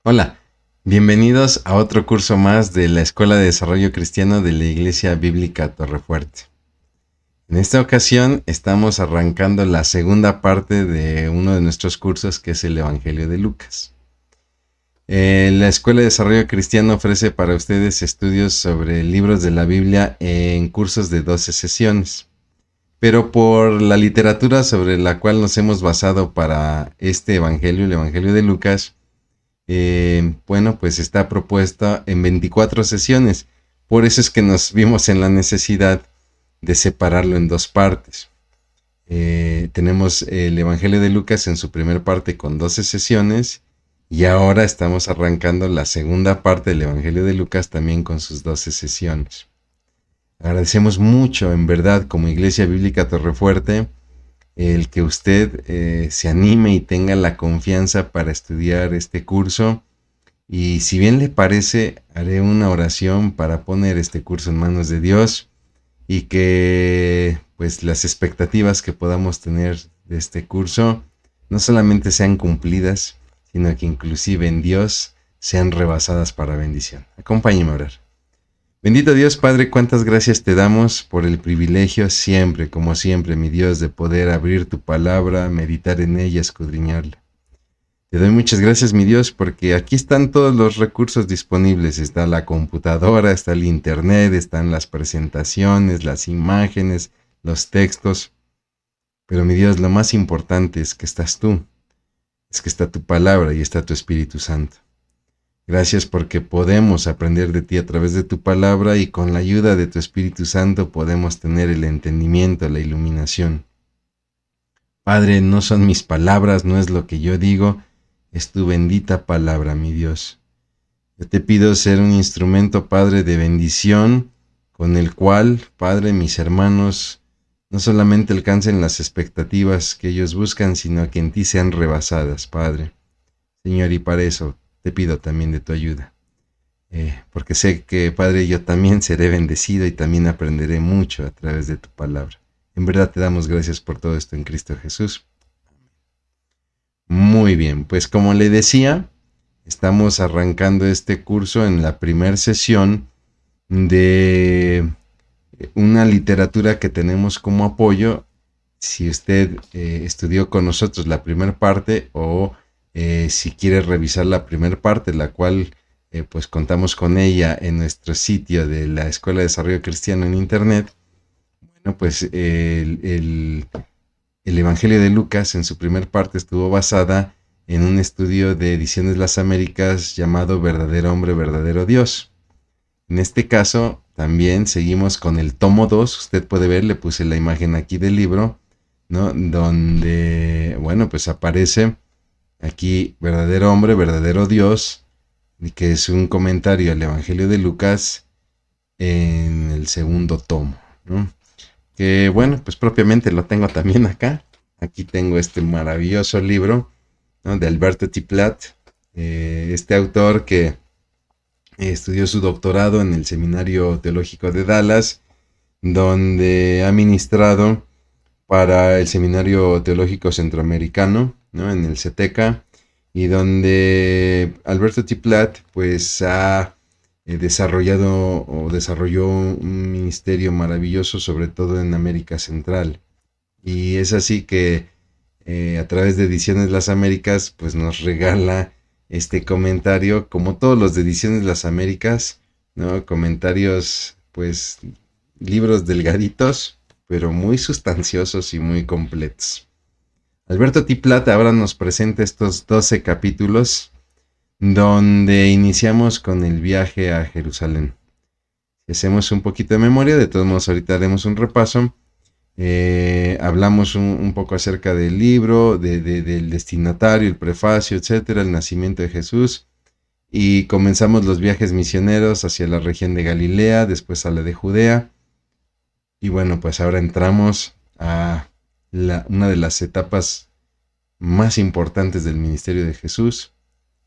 Hola, bienvenidos a otro curso más de la Escuela de Desarrollo Cristiano de la Iglesia Bíblica Torrefuerte. En esta ocasión estamos arrancando la segunda parte de uno de nuestros cursos, que es el Evangelio de Lucas. La Escuela de Desarrollo Cristiano ofrece para ustedes estudios sobre libros de la Biblia en cursos de 12 sesiones. Pero por la literatura sobre la cual nos hemos basado para este Evangelio, el Evangelio de Lucas, pues está propuesta en 24 sesiones. Por eso es que nos vimos en la necesidad de separarlo en dos partes. Tenemos el Evangelio de Lucas en su primera parte con 12 sesiones y ahora estamos arrancando la segunda parte del Evangelio de Lucas también con sus 12 sesiones. Agradecemos mucho, en verdad, como Iglesia Bíblica Torrefuerte, el que usted se anime y tenga la confianza para estudiar este curso. Y si bien le parece, haré una oración para poner este curso en manos de Dios y que pues las expectativas que podamos tener de este curso no solamente sean cumplidas, sino que inclusive en Dios sean rebasadas para bendición. Acompáñeme a orar. Bendito Dios Padre, cuántas gracias te damos por el privilegio siempre, como siempre, mi Dios, de poder abrir tu palabra, meditar en ella, escudriñarla. Te doy muchas gracias, mi Dios, porque aquí están todos los recursos disponibles. Está la computadora, está el internet, están las presentaciones, las imágenes, los textos. Pero, mi Dios, lo más importante es que estás tú, es que está tu palabra y está tu Espíritu Santo. Gracias porque podemos aprender de ti a través de tu palabra y con la ayuda de tu Espíritu Santo podemos tener el entendimiento, la iluminación. Padre, no son mis palabras, no es lo que yo digo, es tu bendita palabra, mi Dios. Yo te pido ser un instrumento, Padre, de bendición, con el cual, Padre, mis hermanos no solamente alcancen las expectativas que ellos buscan, sino que en ti sean rebasadas, Padre. Señor, y para eso te pido también de tu ayuda. Porque sé que, Padre, yo también seré bendecido y también aprenderé mucho a través de tu palabra. En verdad te damos gracias por todo esto en Cristo Jesús. Muy bien, pues como le decía, estamos arrancando este curso en la primera sesión de una literatura que tenemos como apoyo. Si usted estudió con nosotros la primera parte o si quiere revisar la primera parte, la cual pues contamos con ella en nuestro sitio de la Escuela de Desarrollo Cristiano en Internet, bueno, pues el Evangelio de Lucas en su primer parte estuvo basada en un estudio de Ediciones Las Américas llamado Verdadero Hombre, Verdadero Dios. En este caso también seguimos con el tomo 2. Usted puede ver, le puse la imagen aquí del libro, ¿no? Donde, bueno, pues aparece aquí Verdadero Hombre, Verdadero Dios, que es un comentario al Evangelio de Lucas en el segundo tomo, ¿no? Que bueno, pues propiamente lo tengo también acá. Aquí tengo este maravilloso libro, ¿no? De Alberto T. Platt, este autor que estudió su doctorado en el Seminario Teológico de Dallas, donde ha ministrado para el Seminario Teológico Centroamericano, ¿no? En el CETECA, y donde Alberto T. Platt pues ha desarrolló un ministerio maravilloso, sobre todo en América Central. Y es así que a través de Ediciones Las Américas pues nos regala este comentario, como todos los de Ediciones Las Américas, ¿no? Comentarios, pues, libros delgaditos, pero muy sustanciosos y muy completos. Alberto T. Platt ahora nos presenta estos 12 capítulos donde iniciamos con el viaje a Jerusalén. Si hacemos un poquito de memoria, de todos modos ahorita haremos un repaso. Hablamos un poco acerca del libro, del destinatario, el prefacio, etcétera, el nacimiento de Jesús, y comenzamos los viajes misioneros hacia la región de Galilea, después a la de Judea, y bueno, pues ahora entramos a una de las etapas más importantes del ministerio de Jesús,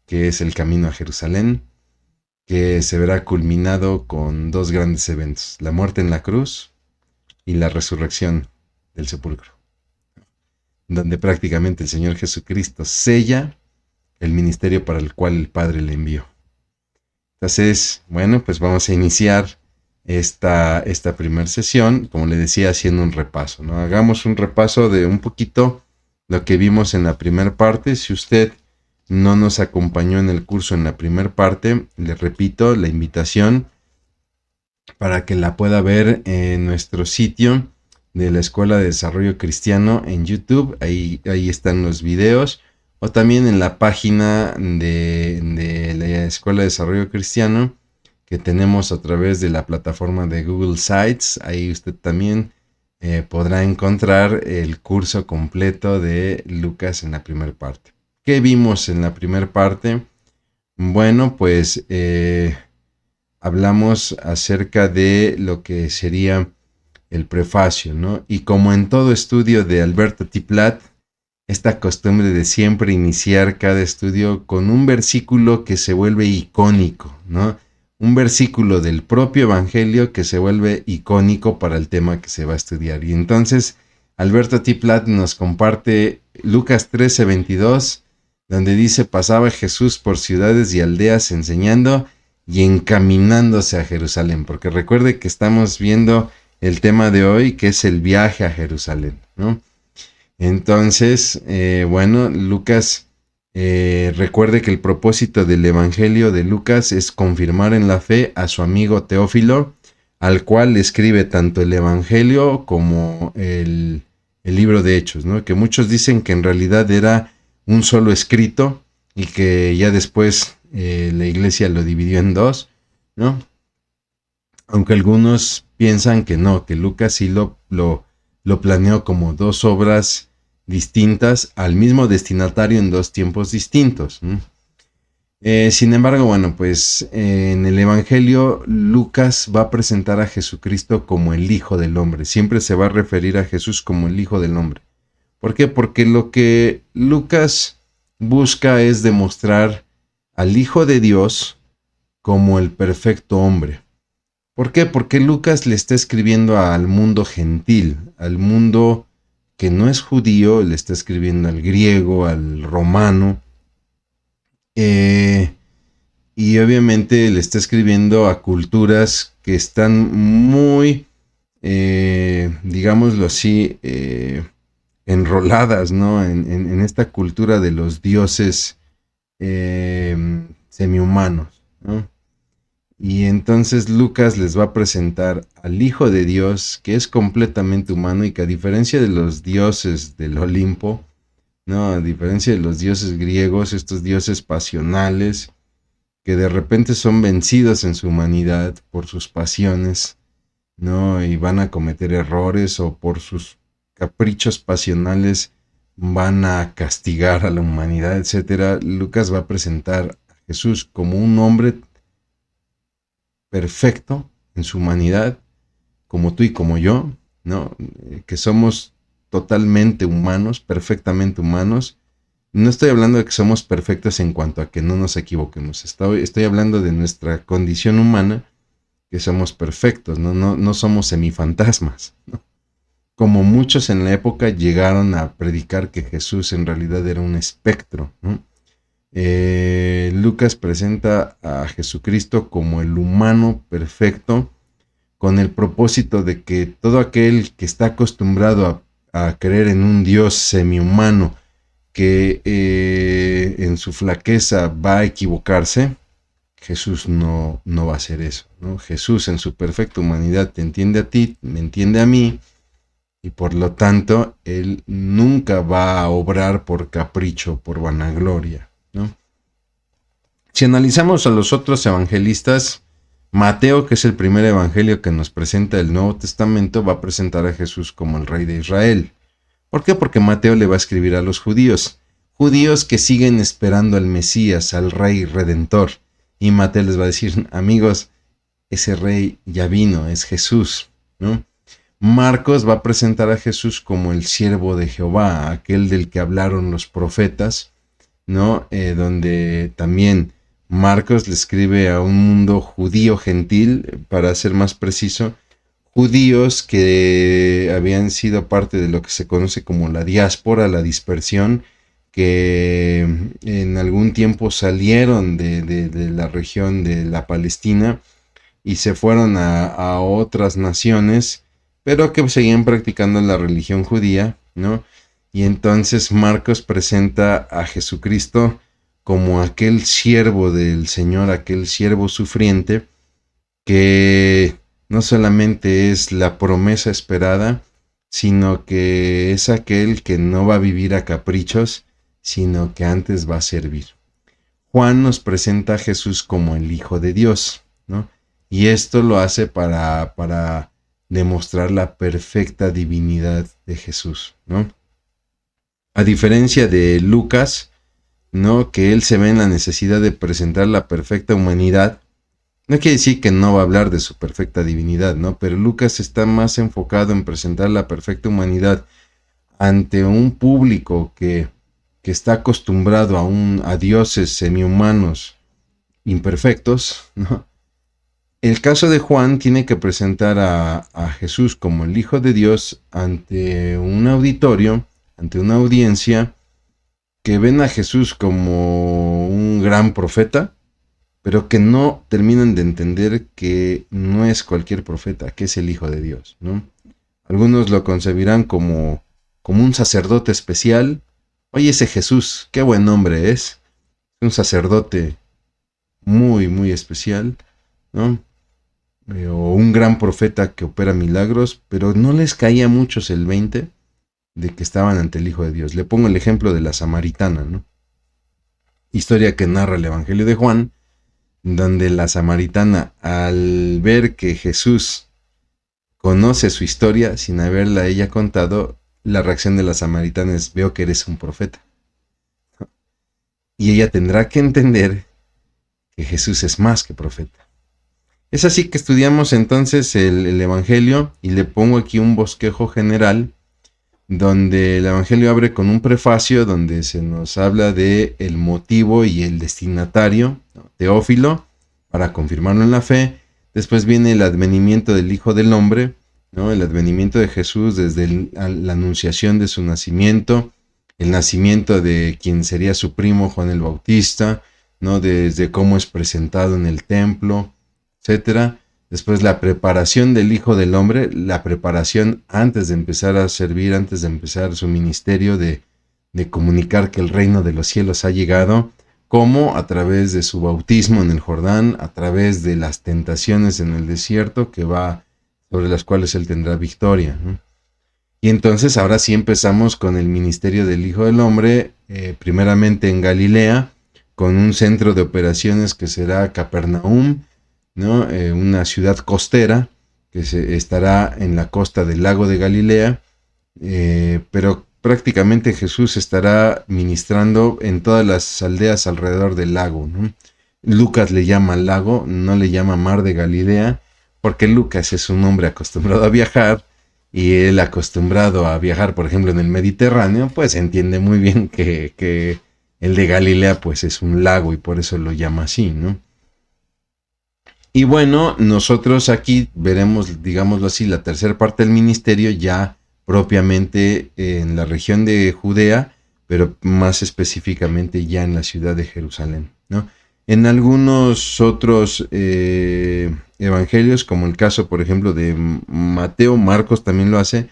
que es el camino a Jerusalén, que se verá culminado con dos grandes eventos: la muerte en la cruz y la resurrección del sepulcro, donde prácticamente el Señor Jesucristo sella el ministerio para el cual el Padre le envió. Entonces, bueno, pues vamos a iniciar esta primera sesión, como le decía, haciendo un repaso, ¿no? Hagamos un repaso de un poquito lo que vimos en la primera parte. Si usted no nos acompañó en el curso en la primera parte, le repito la invitación para que la pueda ver en nuestro sitio de la Escuela de Desarrollo Cristiano en YouTube. Ahí están los videos. O también en la página de la Escuela de Desarrollo Cristiano que tenemos a través de la plataforma de Google Sites. Ahí usted también podrá encontrar el curso completo de Lucas en la primera parte. ¿Qué vimos en la primera parte? Bueno, pues hablamos acerca de lo que sería el prefacio, ¿no? Y como en todo estudio de Alberto T. Platt, esta costumbre de siempre iniciar cada estudio con un versículo que se vuelve icónico, ¿no? Un versículo del propio Evangelio que se vuelve icónico para el tema que se va a estudiar. Y entonces Alberto T. Platt nos comparte Lucas 13:22, donde dice: pasaba Jesús por ciudades y aldeas enseñando y encaminándose a Jerusalén. Porque recuerde que estamos viendo el tema de hoy, que es el viaje a Jerusalén, ¿no? Entonces, bueno, Lucas, recuerde que el propósito del Evangelio de Lucas es confirmar en la fe a su amigo Teófilo, al cual le escribe tanto el Evangelio como el libro de Hechos, ¿no? Que muchos dicen que en realidad era un solo escrito y que ya después la iglesia lo dividió en dos, ¿no? Aunque algunos piensan que no, que Lucas sí lo planeó como dos obras distintas al mismo destinatario en dos tiempos distintos. Sin embargo, bueno, pues en el Evangelio Lucas va a presentar a Jesucristo como el Hijo del Hombre. Siempre se va a referir a Jesús como el Hijo del Hombre. ¿Por qué? Porque lo que Lucas busca es demostrar al Hijo de Dios como el perfecto hombre. ¿Por qué? Porque Lucas le está escribiendo al mundo gentil, al mundo que no es judío, le está escribiendo al griego, al romano, y obviamente le está escribiendo a culturas que están muy, digámoslo así, enroladas, ¿no? En esta cultura de los dioses semihumanos, ¿no? Y entonces Lucas les va a presentar al Hijo de Dios, que es completamente humano y que a diferencia de los dioses del Olimpo, ¿no? A diferencia de los dioses griegos, estos dioses pasionales, que de repente son vencidos en su humanidad por sus pasiones, ¿no? Y van a cometer errores o por sus caprichos pasionales van a castigar a la humanidad, etc. Lucas va a presentar a Jesús como un hombre perfecto en su humanidad, como tú y como yo, ¿no? Que somos totalmente humanos, perfectamente humanos. No estoy hablando de que somos perfectos en cuanto a que no nos equivoquemos. Estoy hablando de nuestra condición humana, que somos perfectos, no somos semifantasmas, ¿no? Como muchos en la época llegaron a predicar que Jesús en realidad era un espectro, ¿no? Lucas presenta a Jesucristo como el humano perfecto, con el propósito de que todo aquel que está acostumbrado a creer en un Dios semihumano que en su flaqueza va a equivocarse, Jesús no va a hacer eso, ¿no? Jesús en su perfecta humanidad te entiende a ti, me entiende a mí, y por lo tanto Él nunca va a obrar por capricho, por vanagloria, ¿no? Si analizamos a los otros evangelistas, Mateo, que es el primer evangelio que nos presenta el Nuevo Testamento, va a presentar a Jesús como el Rey de Israel. ¿Por qué? Porque Mateo le va a escribir a los judíos que siguen esperando al Mesías, al Rey Redentor. Y Mateo les va a decir: amigos, ese Rey ya vino, es Jesús, ¿no? Marcos va a presentar a Jesús como el siervo de Jehová, aquel del que hablaron los profetas, ¿no? Donde también Marcos le escribe a un mundo judío gentil, para ser más preciso, judíos que habían sido parte de lo que se conoce como la diáspora, la dispersión, que en algún tiempo salieron de la región de la Palestina y se fueron a otras naciones, pero que seguían practicando la religión judía, ¿no? Y entonces Marcos presenta a Jesucristo como aquel siervo del Señor, aquel siervo sufriente, que no solamente es la promesa esperada, sino que es aquel que no va a vivir a caprichos, sino que antes va a servir. Juan nos presenta a Jesús como el Hijo de Dios, ¿no? Y esto lo hace para demostrar la perfecta divinidad de Jesús, ¿no? A diferencia de Lucas, ¿no? Que él se ve en la necesidad de presentar la perfecta humanidad. No quiere decir que no va a hablar de su perfecta divinidad, ¿no? Pero Lucas está más enfocado en presentar la perfecta humanidad ante un público que está acostumbrado a dioses semihumanos imperfectos, ¿no? El caso de Juan tiene que presentar a Jesús como el Hijo de Dios ante un auditorio, ante una audiencia que ven a Jesús como un gran profeta, pero que no terminan de entender que no es cualquier profeta, que es el Hijo de Dios, ¿no? Algunos lo concebirán como un sacerdote especial. Oye, ese Jesús, qué buen hombre es. Un sacerdote muy, muy especial, ¿no? O un gran profeta que opera milagros, pero no les caía a muchos el 20 de que estaban ante el Hijo de Dios. Le pongo el ejemplo de la samaritana, ¿no? Historia que narra el Evangelio de Juan, donde la samaritana, al ver que Jesús conoce su historia sin haberla ella contado, la reacción de la samaritana es: veo que eres un profeta. Y ella tendrá que entender que Jesús es más que profeta. Es así que estudiamos entonces el Evangelio, y le pongo aquí un bosquejo general donde el Evangelio abre con un prefacio donde se nos habla de el motivo y el destinatario, ¿no? Teófilo, para confirmarlo en la fe. Después viene el advenimiento del Hijo del Hombre, ¿no? El advenimiento de Jesús desde la anunciación de su nacimiento, el nacimiento de quien sería su primo Juan el Bautista, ¿no? Desde cómo es presentado en el templo, etcétera. Después la preparación del Hijo del Hombre, la preparación antes de empezar a servir, antes de empezar su ministerio de comunicar que el reino de los cielos ha llegado, como a través de su bautismo en el Jordán, a través de las tentaciones en el desierto sobre las cuales él tendrá victoria, ¿no? Y entonces ahora sí empezamos con el ministerio del Hijo del Hombre, primeramente en Galilea, con un centro de operaciones que será Capernaum, ¿no? Una ciudad costera que estará en la costa del lago de Galilea, pero prácticamente Jesús estará ministrando en todas las aldeas alrededor del lago, ¿no? Lucas le llama lago, no le llama mar de Galilea, porque Lucas es un hombre acostumbrado a viajar, y él acostumbrado a viajar, por ejemplo, en el Mediterráneo, pues entiende muy bien que el de Galilea pues es un lago, y por eso lo llama así, ¿no? Y bueno, nosotros aquí veremos, digámoslo así, la tercera parte del ministerio ya propiamente en la región de Judea, pero más específicamente ya en la ciudad de Jerusalén, ¿no? En algunos otros evangelios, como el caso, por ejemplo, de Mateo, Marcos también lo hace,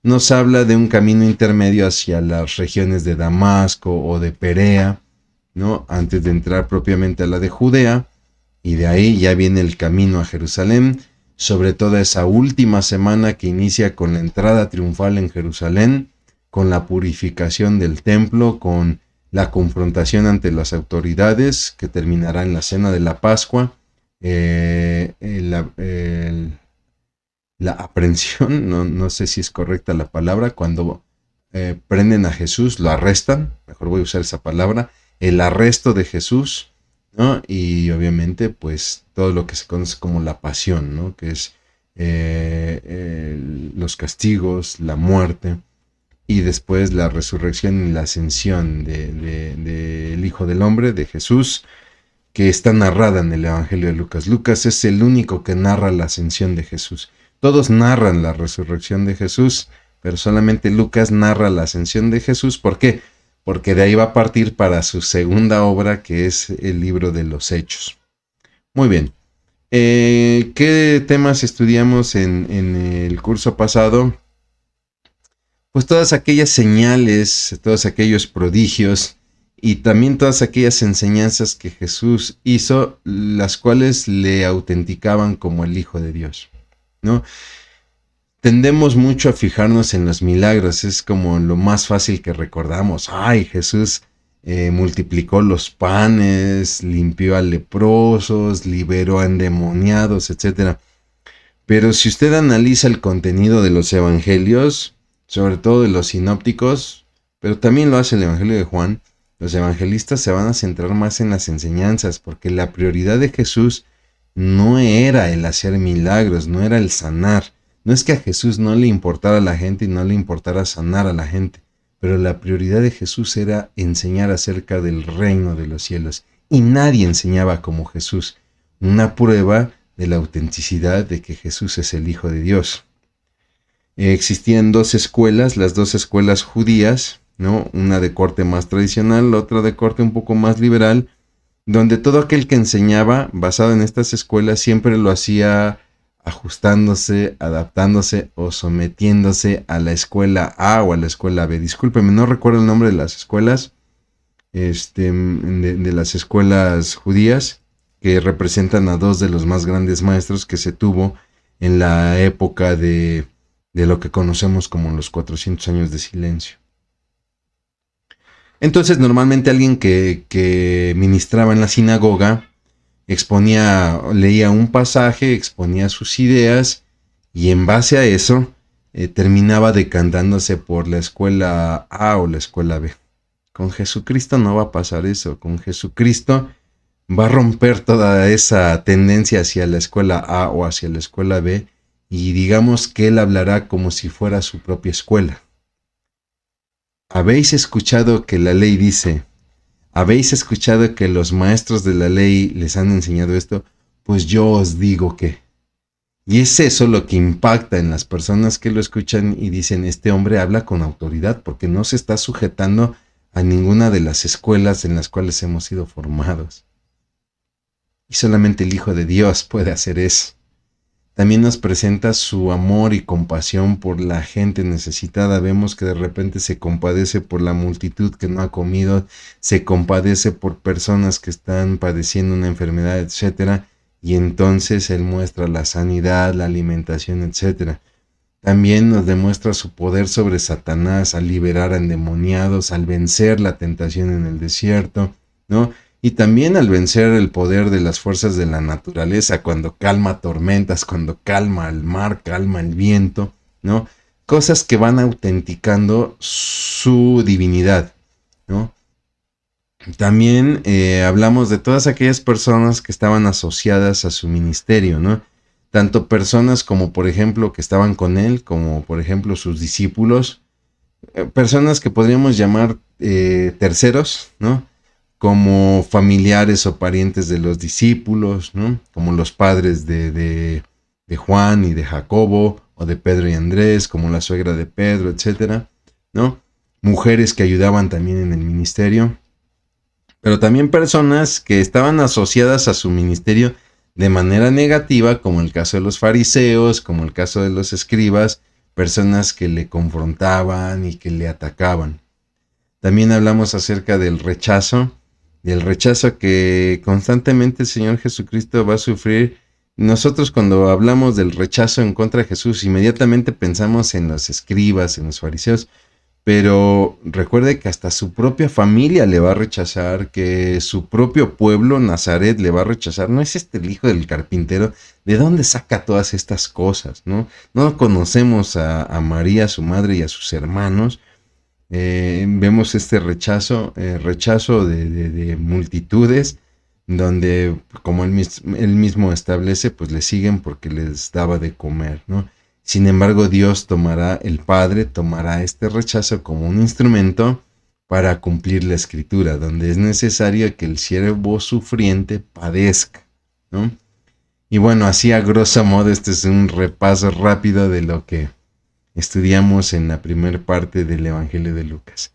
nos habla de un camino intermedio hacia las regiones de Damasco o de Perea, ¿no? Antes de entrar propiamente a la de Judea. Y de ahí ya viene el camino a Jerusalén, sobre todo esa última semana que inicia con la entrada triunfal en Jerusalén, con la purificación del templo, con la confrontación ante las autoridades, que terminará en la cena de la Pascua, la aprehensión, no sé si es correcta la palabra, cuando prenden a Jesús, lo arrestan, mejor voy a usar esa palabra, el arresto de Jesús, ¿no? Y obviamente pues todo lo que se conoce como la pasión, ¿no? Que es los castigos, la muerte, y después la resurrección y la ascensión del Hijo del Hombre, de Jesús, que está narrada en el Evangelio de Lucas. Lucas es el único que narra la ascensión de Jesús. Todos narran la resurrección de Jesús, pero solamente Lucas narra la ascensión de Jesús. ¿Por qué? porque de ahí va a partir para su segunda obra, que es el libro de los Hechos. Muy bien. ¿Qué temas estudiamos en el curso pasado? Pues todas aquellas señales, todos aquellos prodigios y también todas aquellas enseñanzas que Jesús hizo, las cuales le autenticaban como el Hijo de Dios, ¿no? Tendemos mucho a fijarnos en los milagros, es como lo más fácil que recordamos. Ay, Jesús multiplicó los panes, limpió a leprosos, liberó a endemoniados, etc. Pero si usted analiza el contenido de los evangelios, sobre todo de los sinópticos, pero también lo hace el Evangelio de Juan, los evangelistas se van a centrar más en las enseñanzas, porque la prioridad de Jesús no era el hacer milagros, no era el sanar. No es que a Jesús no le importara a la gente y no le importara sanar a la gente, pero la prioridad de Jesús era enseñar acerca del reino de los cielos. Y nadie enseñaba como Jesús. Una prueba de la autenticidad de que Jesús es el Hijo de Dios. Existían dos escuelas, las dos escuelas judías, ¿no? Una de corte más tradicional, la otra de corte un poco más liberal, donde todo aquel que enseñaba basado en estas escuelas siempre lo hacía ajustándose, adaptándose o sometiéndose a la escuela A o a la escuela B. Discúlpeme, no recuerdo el nombre de las escuelas, de las escuelas judías, que representan a dos de los más grandes maestros que se tuvo en la época de lo que conocemos como los 400 años de silencio. Entonces, normalmente alguien que ministraba en la sinagoga leía un pasaje, exponía sus ideas y en base a eso terminaba decantándose por la escuela A o la escuela B. Con Jesucristo no va a pasar eso. Con Jesucristo va a romper toda esa tendencia hacia la escuela A o hacia la escuela B y digamos que él hablará como si fuera su propia escuela. ¿Habéis escuchado que la ley dice? ¿Habéis escuchado que los maestros de la ley les han enseñado esto? Pues yo os digo que. Y es eso lo que impacta en las personas que lo escuchan y dicen, este hombre habla con autoridad porque no se está sujetando a ninguna de las escuelas en las cuales hemos sido formados. Y solamente el Hijo de Dios puede hacer eso. También nos presenta su amor y compasión por la gente necesitada. Vemos que de repente se compadece por la multitud que no ha comido, se compadece por personas que están padeciendo una enfermedad, etc. Y entonces Él muestra la sanidad, la alimentación, etc. También nos demuestra su poder sobre Satanás al liberar a endemoniados, al vencer la tentación en el desierto, ¿no? Y también al vencer el poder de las fuerzas de la naturaleza, cuando calma tormentas, cuando calma el mar, calma el viento, ¿no? Cosas que van autenticando su divinidad, ¿no? También hablamos de todas aquellas personas que estaban asociadas a su ministerio, ¿no? Tanto personas como, por ejemplo, que estaban con él, como, por ejemplo, sus discípulos, personas que podríamos llamar terceros, ¿no? Como familiares o parientes de los discípulos, ¿no? Como los padres de Juan y de Jacobo, o de Pedro y Andrés, como la suegra de Pedro, etcétera, ¿no? Mujeres que ayudaban también en el ministerio, pero también personas que estaban asociadas a su ministerio de manera negativa, como el caso de los fariseos, como el caso de los escribas, personas que le confrontaban y que le atacaban. También hablamos acerca del rechazo que constantemente el Señor Jesucristo va a sufrir. Nosotros cuando hablamos del rechazo en contra de Jesús, inmediatamente pensamos en los escribas, en los fariseos, pero recuerde que hasta su propia familia le va a rechazar, que su propio pueblo, Nazaret, le va a rechazar. ¿No es este el hijo del carpintero? ¿De dónde saca todas estas cosas? No conocemos a María, su madre, y a sus hermanos. Vemos este rechazo de multitudes, donde, como él mismo establece, pues le siguen porque les daba de comer, ¿no? Sin embargo, Dios el Padre tomará este rechazo como un instrumento para cumplir la Escritura, donde es necesario que el siervo sufriente padezca, ¿no? Y bueno, así a grosso modo, este es un repaso rápido de lo que estudiamos en la primera parte del Evangelio de Lucas.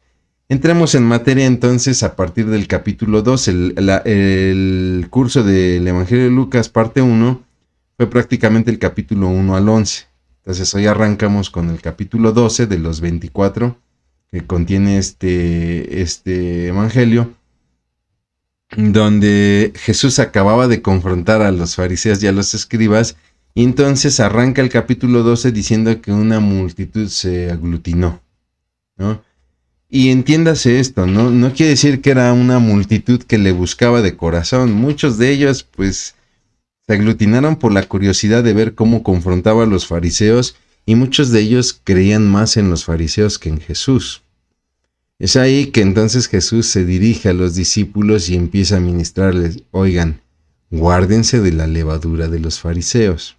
Entremos en materia entonces a partir del capítulo 2. El curso del Evangelio de Lucas, parte 1, fue prácticamente el capítulo 1 al 11. Entonces hoy arrancamos con el capítulo 12 de los 24 que contiene este Evangelio, donde Jesús acababa de confrontar a los fariseos y a los escribas, y entonces arranca el capítulo 12 diciendo que una multitud se aglutinó, ¿no? Y entiéndase esto, ¿no? No quiere decir que era una multitud que le buscaba de corazón. Muchos de ellos, pues, se aglutinaron por la curiosidad de ver cómo confrontaba a los fariseos, y muchos de ellos creían más en los fariseos que en Jesús. Es ahí que entonces Jesús se dirige a los discípulos y empieza a ministrarles: oigan, guárdense de la levadura de los fariseos.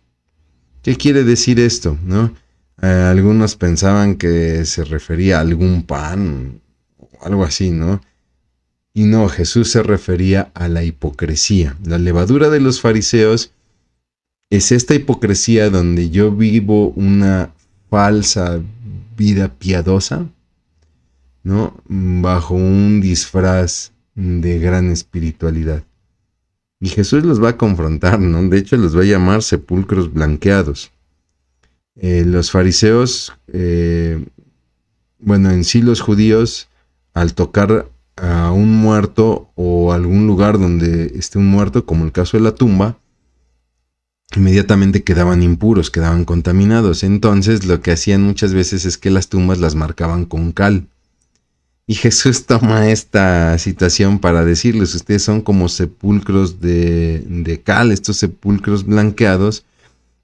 ¿Qué quiere decir esto, no? Algunos pensaban que se refería a algún pan o algo así, ¿no? Y no, Jesús se refería a la hipocresía. La levadura de los fariseos es esta hipocresía donde yo vivo una falsa vida piadosa, ¿no? Bajo un disfraz de gran espiritualidad. Y Jesús los va a confrontar, ¿no? De hecho, los va a llamar sepulcros blanqueados. Los fariseos, bueno, en sí los judíos, al tocar a un muerto o algún lugar donde esté un muerto, como el caso de la tumba, inmediatamente quedaban impuros, quedaban contaminados. Entonces lo que hacían muchas veces es que las tumbas las marcaban con cal. Y Jesús toma esta situación para decirles: ustedes son como sepulcros de cal, estos sepulcros blanqueados,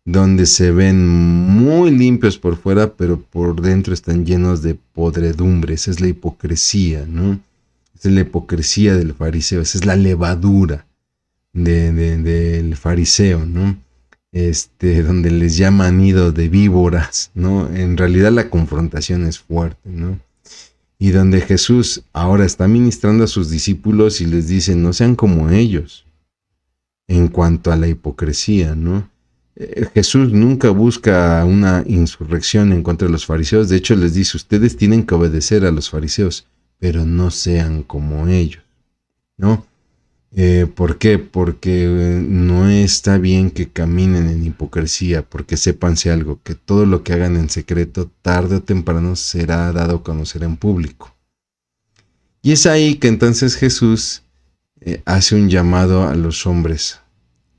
donde se ven muy limpios por fuera, pero por dentro están llenos de podredumbre. Esa es la hipocresía, ¿no? Esa es la hipocresía del fariseo, esa es la levadura del fariseo, ¿no? Donde les llaman nido de víboras, ¿no? En realidad la confrontación es fuerte, ¿no? Y donde Jesús ahora está ministrando a sus discípulos y les dice: no sean como ellos en cuanto a la hipocresía, ¿no? Jesús nunca busca una insurrección en contra de los fariseos. De hecho, les dice: ustedes tienen que obedecer a los fariseos, pero no sean como ellos, ¿no? ¿Por qué? Porque no está bien que caminen en hipocresía, porque sépanse algo, que todo lo que hagan en secreto, tarde o temprano será dado a conocer en público. Y es ahí que entonces Jesús hace un llamado a los hombres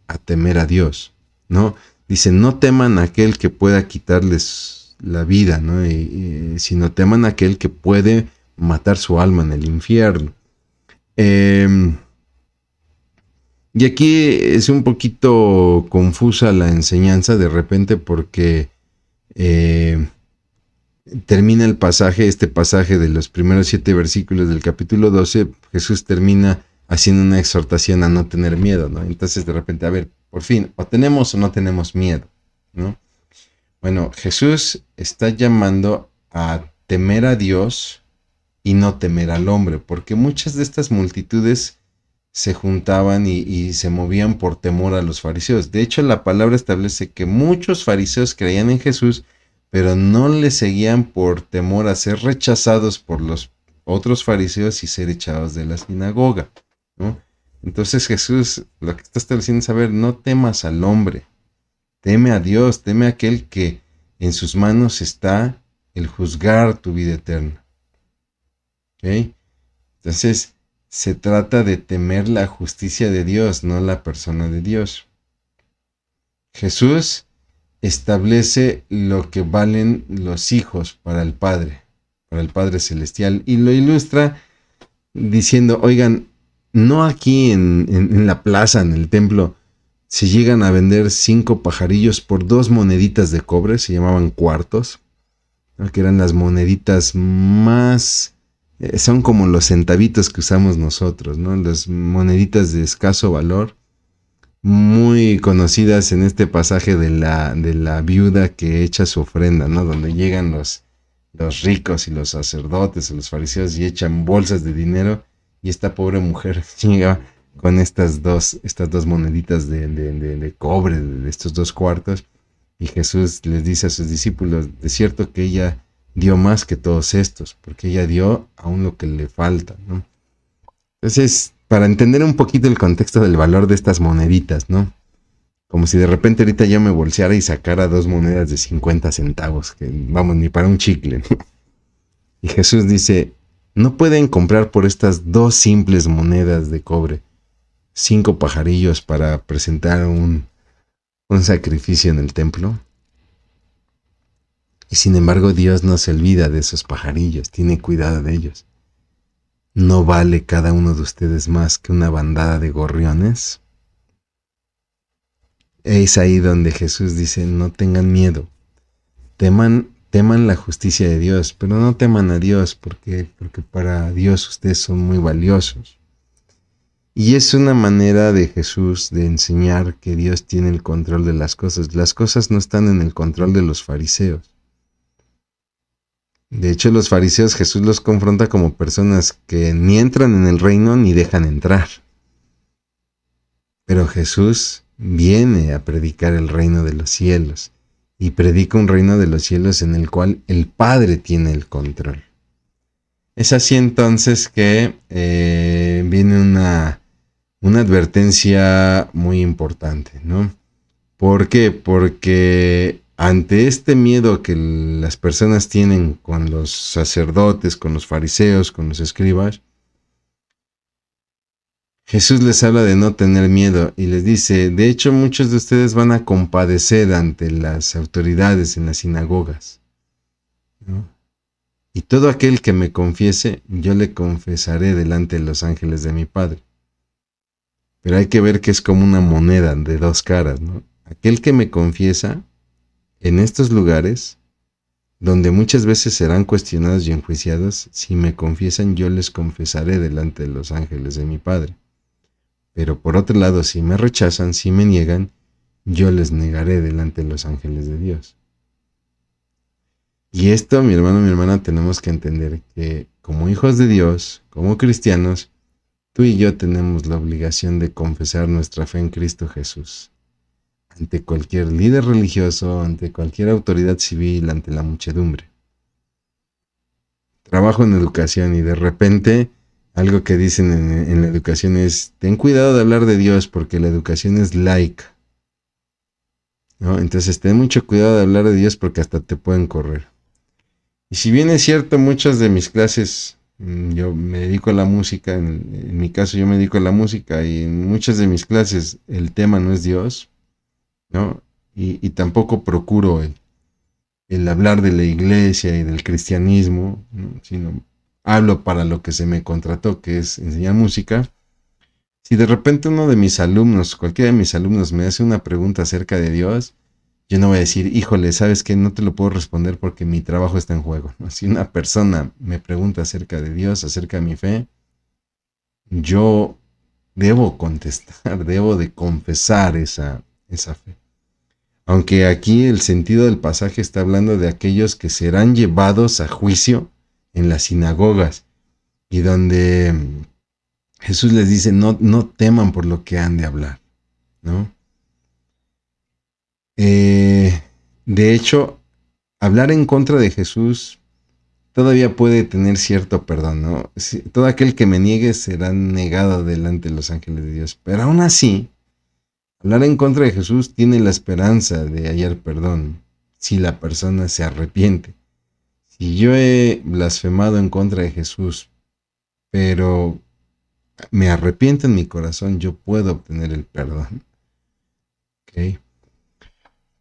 a temer a Dios, ¿no? Dice: no teman a aquel que pueda quitarles la vida, ¿no? Sino teman a aquel que puede matar su alma en el infierno. Y aquí es un poquito confusa la enseñanza de repente, porque termina el pasaje, este pasaje de los primeros 7 versículos del capítulo 12, Jesús termina haciendo una exhortación a no tener miedo, ¿no? Entonces de repente, a ver, por fin, o tenemos o no tenemos miedo, ¿no? Bueno, Jesús está llamando a temer a Dios y no temer al hombre, porque muchas de estas multitudes se juntaban y se movían por temor a los fariseos. De hecho, la palabra establece que muchos fariseos creían en Jesús, pero no le seguían por temor a ser rechazados por los otros fariseos y ser echados de la sinagoga, ¿no? Entonces Jesús lo que está estableciendo es: a ver, no temas al hombre, teme a Dios, teme a aquel que en sus manos está el juzgar tu vida eterna. ¿Ok? Entonces se trata de temer la justicia de Dios, no la persona de Dios. Jesús establece lo que valen los hijos para el Padre Celestial, y lo ilustra diciendo: oigan, no aquí en la plaza, en el templo, se llegan a vender 5 pajarillos por 2 moneditas de cobre, se llamaban cuartos, ¿no? Que eran las moneditas más... son como los centavitos que usamos nosotros, ¿no? Las moneditas de escaso valor, muy conocidas en este pasaje de la viuda que echa su ofrenda, ¿no? Donde llegan los ricos y los sacerdotes o los fariseos y echan bolsas de dinero, y esta pobre mujer llega con estas dos moneditas de cobre, de estos 2 cuartos, y Jesús les dice a sus discípulos: de cierto que ella dio más que todos estos, porque ella dio aún lo que le falta, ¿no? Entonces, para entender un poquito el contexto del valor de estas moneditas, ¿no? Como si de repente ahorita yo me bolseara y sacara 2 monedas de 50 centavos, que vamos, ni para un chicle, ¿no? Y Jesús dice, ¿no pueden comprar por estas 2 simples monedas de cobre 5 pajarillos para presentar un sacrificio en el templo? Y sin embargo Dios no se olvida de esos pajarillos, tiene cuidado de ellos. ¿No vale cada uno de ustedes más que una bandada de gorriones? Es ahí donde Jesús dice, no tengan miedo, teman la justicia de Dios, pero no teman a Dios, porque para Dios ustedes son muy valiosos. Y es una manera de Jesús de enseñar que Dios tiene el control de las cosas. Las cosas no están en el control de los fariseos. De hecho, los fariseos Jesús los confronta como personas que ni entran en el reino ni dejan entrar. Pero Jesús viene a predicar el reino de los cielos y predica un reino de los cielos en el cual el Padre tiene el control. Es así entonces que viene una advertencia muy importante, ¿no? ¿Por qué? Porque ante este miedo que las personas tienen con los sacerdotes, con los fariseos, con los escribas, Jesús les habla de no tener miedo y les dice, de hecho muchos de ustedes van a compadecer ante las autoridades en las sinagogas, ¿no? Y todo aquel que me confiese, yo le confesaré delante de los ángeles de mi Padre. Pero hay que ver que es como una moneda de 2 caras, ¿no? Aquel que me confiesa en estos lugares, donde muchas veces serán cuestionados y enjuiciados, si me confiesan, yo les confesaré delante de los ángeles de mi Padre. Pero por otro lado, si me rechazan, si me niegan, yo les negaré delante de los ángeles de Dios. Y esto, mi hermano, mi hermana, tenemos que entender que como hijos de Dios, como cristianos, tú y yo tenemos la obligación de confesar nuestra fe en Cristo Jesús ante cualquier líder religioso, ante cualquier autoridad civil, ante la muchedumbre. Trabajo en educación y de repente algo que dicen en la educación es, ten cuidado de hablar de Dios porque la educación es laica, ¿no? Entonces ten mucho cuidado de hablar de Dios porque hasta te pueden correr. Y si bien es cierto, muchas de mis clases, yo me dedico a la música, en mi caso yo me dedico a la música y en muchas de mis clases el tema no es Dios, ¿no? Y tampoco procuro el hablar de la iglesia y del cristianismo, ¿no? Sino hablo para lo que se me contrató, que es enseñar música. Si de repente uno de mis alumnos, cualquiera de mis alumnos me hace una pregunta acerca de Dios, yo no voy a decir, híjole, ¿sabes qué? No te lo puedo responder porque mi trabajo está en juego, ¿no? Si una persona me pregunta acerca de Dios, acerca de mi fe, yo debo contestar, debo de confesar esa fe. Aunque aquí el sentido del pasaje está hablando de aquellos que serán llevados a juicio en las sinagogas y donde Jesús les dice, no teman por lo que han de hablar, ¿no? De hecho, hablar en contra de Jesús todavía puede tener cierto perdón, ¿no? Todo aquel que me niegue será negado delante de los ángeles de Dios. Pero aún así, hablar en contra de Jesús tiene la esperanza de hallar perdón si la persona se arrepiente. Si yo he blasfemado en contra de Jesús, pero me arrepiento en mi corazón, yo puedo obtener el perdón. ¿Ok?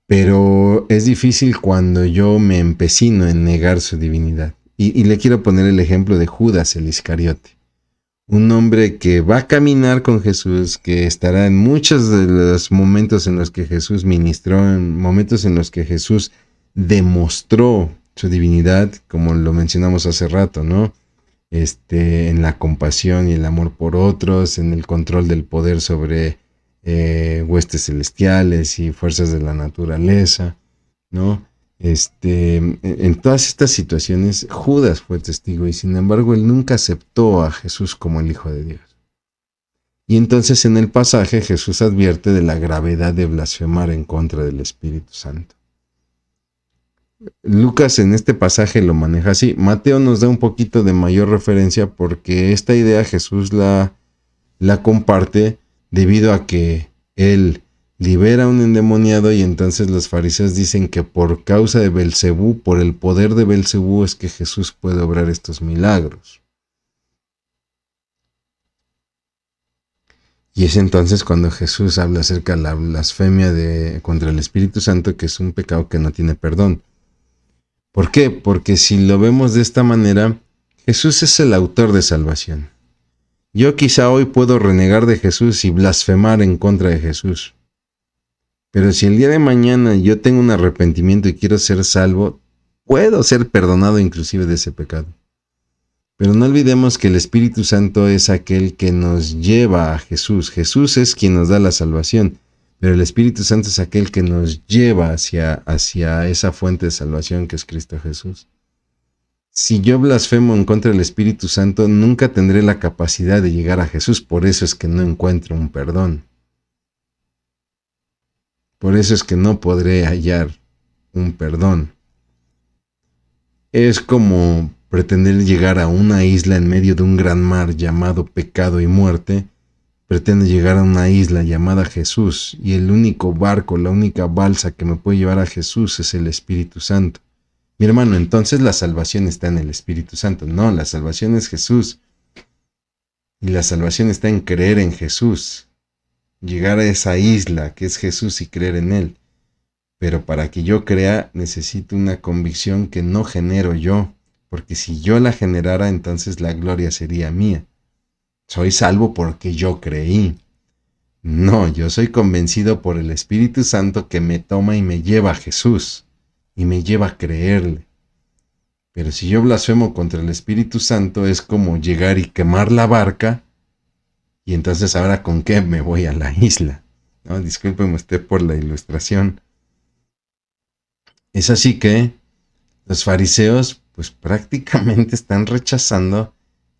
Pero es difícil cuando yo me empecino en negar su divinidad. Y le quiero poner el ejemplo de Judas el Iscariote. Un hombre que va a caminar con Jesús, que estará en muchos de los momentos en los que Jesús ministró, en momentos en los que Jesús demostró su divinidad, como lo mencionamos hace rato, ¿no? En la compasión y el amor por otros, en el control del poder sobre huestes celestiales y fuerzas de la naturaleza, ¿no? En todas estas situaciones, Judas fue testigo y sin embargo él nunca aceptó a Jesús como el Hijo de Dios. Y entonces en el pasaje Jesús advierte de la gravedad de blasfemar en contra del Espíritu Santo. Lucas en este pasaje lo maneja así. Mateo nos da un poquito de mayor referencia porque esta idea Jesús la comparte debido a que él libera a un endemoniado y entonces los fariseos dicen que por causa de Belcebú, por el poder de Belcebú es que Jesús puede obrar estos milagros. Y es entonces cuando Jesús habla acerca de la blasfemia contra el Espíritu Santo, que es un pecado que no tiene perdón. ¿Por qué? Porque si lo vemos de esta manera, Jesús es el autor de salvación. Yo quizá hoy puedo renegar de Jesús y blasfemar en contra de Jesús. Pero si el día de mañana yo tengo un arrepentimiento y quiero ser salvo, puedo ser perdonado inclusive de ese pecado. Pero no olvidemos que el Espíritu Santo es aquel que nos lleva a Jesús. Jesús es quien nos da la salvación, pero el Espíritu Santo es aquel que nos lleva hacia esa fuente de salvación que es Cristo Jesús. Si yo blasfemo en contra del Espíritu Santo, nunca tendré la capacidad de llegar a Jesús. Por eso es que no encuentro un perdón. Por eso es que no podré hallar un perdón. Es como pretender llegar a una isla en medio de un gran mar llamado pecado y muerte. Pretendo llegar a una isla llamada Jesús y el único barco, la única balsa que me puede llevar a Jesús es el Espíritu Santo. Mi hermano, entonces la salvación está en el Espíritu Santo. No, la salvación es Jesús. Y la salvación está en creer en Jesús. Llegar a esa isla que es Jesús y creer en Él. Pero para que yo crea necesito una convicción que no genero yo. Porque si yo la generara, entonces la gloria sería mía. Soy salvo porque yo creí. No, yo soy convencido por el Espíritu Santo que me toma y me lleva a Jesús. Y me lleva a creerle. Pero si yo blasfemo contra el Espíritu Santo es como llegar y quemar la barca y entonces ahora ¿con qué me voy a la isla? No, discúlpeme usted por la ilustración. Es así que los fariseos pues prácticamente están rechazando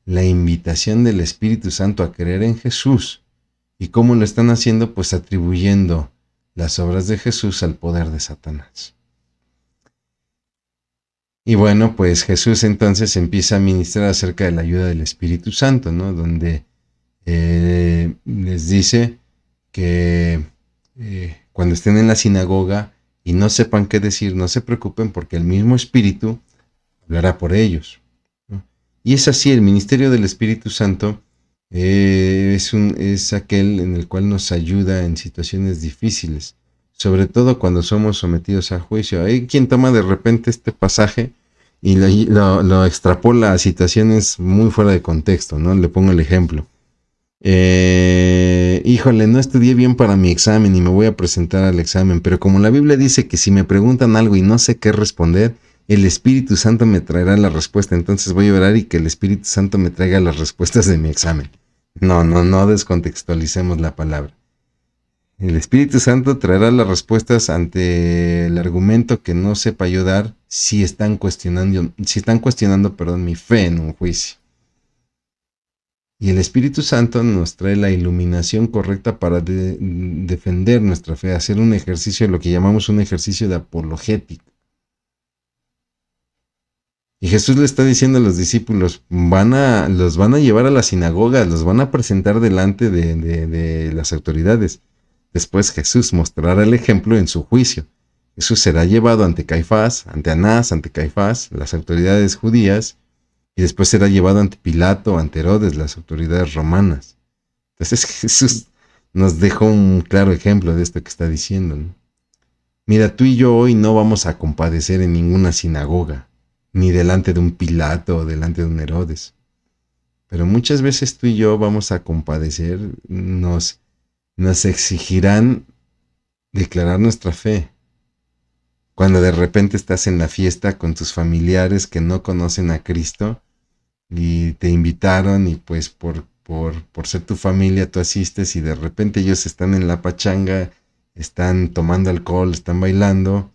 la invitación del Espíritu Santo a creer en Jesús. ¿Y cómo lo están haciendo? Pues atribuyendo las obras de Jesús al poder de Satanás. Y bueno, pues Jesús entonces empieza a ministrar acerca de la ayuda del Espíritu Santo, ¿no? Donde les dice que cuando estén en la sinagoga y no sepan qué decir, no se preocupen porque el mismo Espíritu hablará por ellos, ¿no? Y es así, el ministerio del Espíritu Santo es aquel en el cual nos ayuda en situaciones difíciles. Sobre todo cuando somos sometidos a juicio. Hay quien toma de repente este pasaje y lo extrapola a situaciones muy fuera de contexto, ¿no? Le pongo el ejemplo. Híjole, no estudié bien para mi examen y me voy a presentar al examen, pero como la Biblia dice que si me preguntan algo y no sé qué responder, el Espíritu Santo me traerá la respuesta, entonces voy a orar y que el Espíritu Santo me traiga las respuestas de mi examen. No descontextualicemos la palabra. El Espíritu Santo traerá las respuestas ante el argumento que no sepa yo dar si están cuestionando, mi fe en un juicio. Y el Espíritu Santo nos trae la iluminación correcta para defender nuestra fe, hacer un ejercicio, lo que llamamos un ejercicio de apologética. Y Jesús le está diciendo a los discípulos, los van a llevar a la sinagoga, los van a presentar delante de las autoridades. Después Jesús mostrará el ejemplo en su juicio. Jesús será llevado ante Caifás, ante Anás, ante Caifás, las autoridades judías, y después será llevado ante Pilato, ante Herodes, las autoridades romanas. Entonces Jesús nos dejó un claro ejemplo de esto que está diciendo, ¿no? Mira, tú y yo hoy no vamos a compadecer en ninguna sinagoga, ni delante de un Pilato o delante de un Herodes. Pero muchas veces tú y yo vamos a compadecer, nos exigirán declarar nuestra fe. Cuando de repente estás en la fiesta con tus familiares que no conocen a Cristo y te invitaron y pues por ser tu familia tú asistes y de repente ellos están en la pachanga, están tomando alcohol, están bailando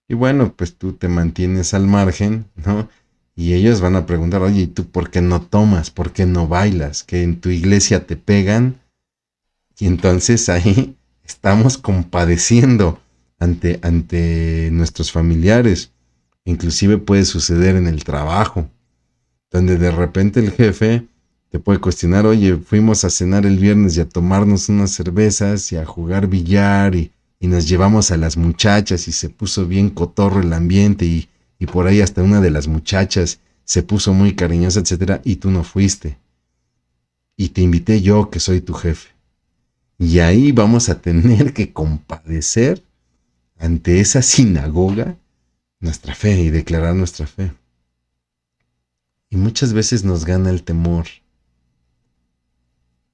y bueno, pues tú te mantienes al margen, ¿no? Y ellos van a preguntar, oye, ¿y tú por qué no tomas? ¿Por qué no bailas? ¿Que en tu iglesia te pegan? Y entonces ahí estamos compadeciendo ante nuestros familiares. Inclusive puede suceder en el trabajo, donde de repente el jefe te puede cuestionar, oye, fuimos a cenar el viernes y a tomarnos unas cervezas y a jugar billar y nos llevamos a las muchachas y se puso bien cotorro el ambiente y por ahí hasta una de las muchachas se puso muy cariñosa, etcétera, y tú no fuiste. Y te invité yo, que soy tu jefe. Y ahí vamos a tener que compadecer ante esa sinagoga nuestra fe y declarar nuestra fe. Y muchas veces nos gana el temor.